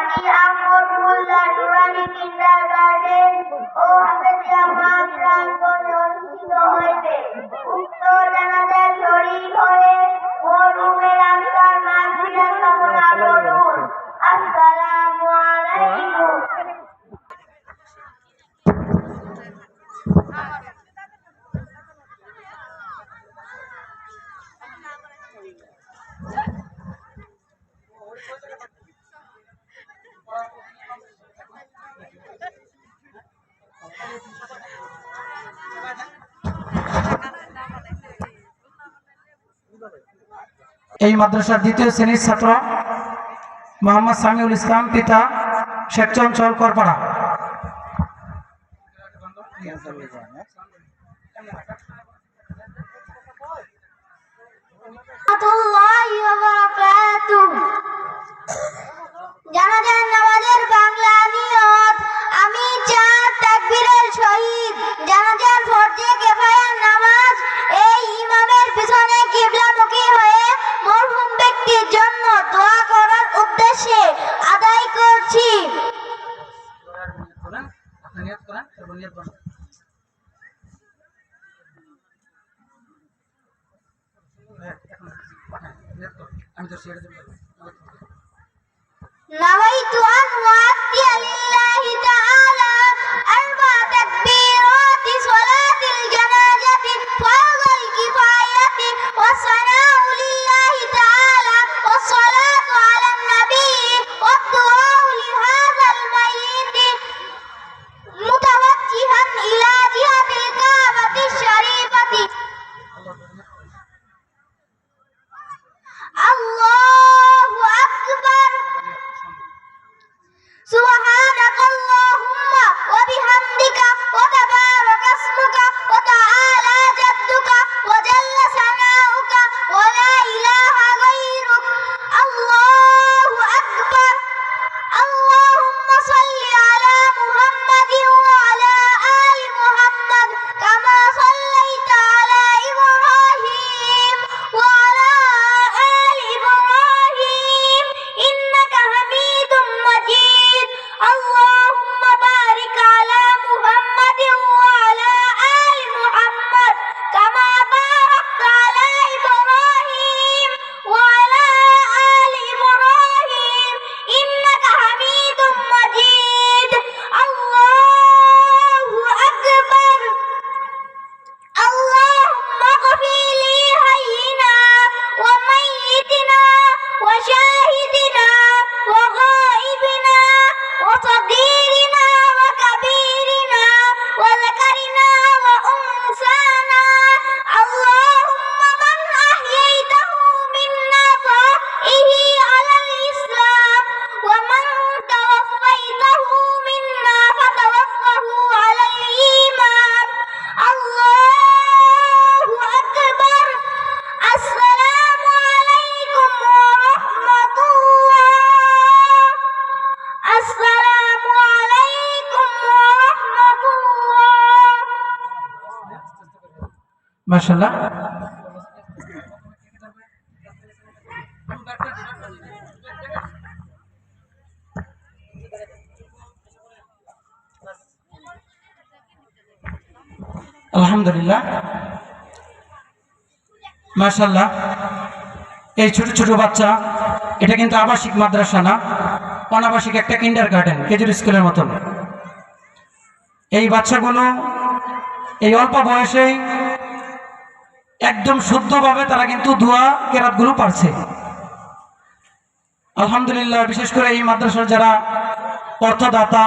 হাজী আহমদ মোল্লা Nurani kindergarten ও হাফেজিয়া মাঠ প্রাঙ্গণে অনুষ্ঠিত হইবে। উক্ত জানাজায় শরীক হয়ে মরহুমের আত্মার মাগফিরাত কামনা করুন। আসসালামু আলাইকুম। এই মাদ্রাসার দ্বিতীয় শ্রেণীর ছাত্র মোহাম্মদ সামিউল ইসলাম, পিতা শেখ চঞ্চল করপাড়া। জানাজার নামাজের বাংলা নিয়ত। আমি 4 তাকবীরের সহিত জানাজার ফরজে কিফায়ার নামাজ এই ইমামের পিছনে কিবলামুখী হয়ে মরহুম ব্যক্তির জন্য দোয়া করার উদ্দেশ্যে আদায় করছি। نويت أن أؤدي لله تعالى 4 تكبيرات صلاة الجنازة فرض الكفاية والثناء لله تعالى والصلاة على النبي والدعاء لهذا الميت متوجها إلى جهة الكعبة الشريفة. الله أكبر. سبحانك اللهم وبحمدك وتبارك اسمك وتعالى جدك وجل ثناؤك ولا إله غيرك. الله أكبر. اللهم صل على محمد وعلى آل محمد كما صليت على إبراهيم وعلى آل إبراهيم إنك حميد مجيد. اللهم بارك على محمد وعلى آل محمد كما باركت على إبراهيم وعلى آل إبراهيم إنك حميد مجيد. الله أكبر. اللهم اغفر لي حينا وميتنا وشاهدنا وغائبنا وصغيرنا وكبيرنا وذكرنا وأنثانا. اللهم من أحييته منا فأحيه على الإسلام ومن توفيته منا فتوفه على الإيمان. الله أكبر. السلام عليكم ورحمة الله. السلام عليكم ورحمة الله. মাশাআল্লাহ। আলহামদুলিল্লাহ, মাশাআল্লাহ। এই ছোট ছোট বাচ্চা, এটা কিন্তু আবাসিক মাদ্রাসা না, অনাবাসিক একটা কিন্ডারগার্টেন, কেজুর স্কুলের মতন। এই বাচ্চাগুলো এই অল্প বয়সেই একদম শুদ্ধভাবে তারা কিন্তু দোয়া কেরাতগুলো পারছে। আলহামদুলিল্লাহ। বিশেষ করে এই মাদ্রাসার যারা অর্থদাতা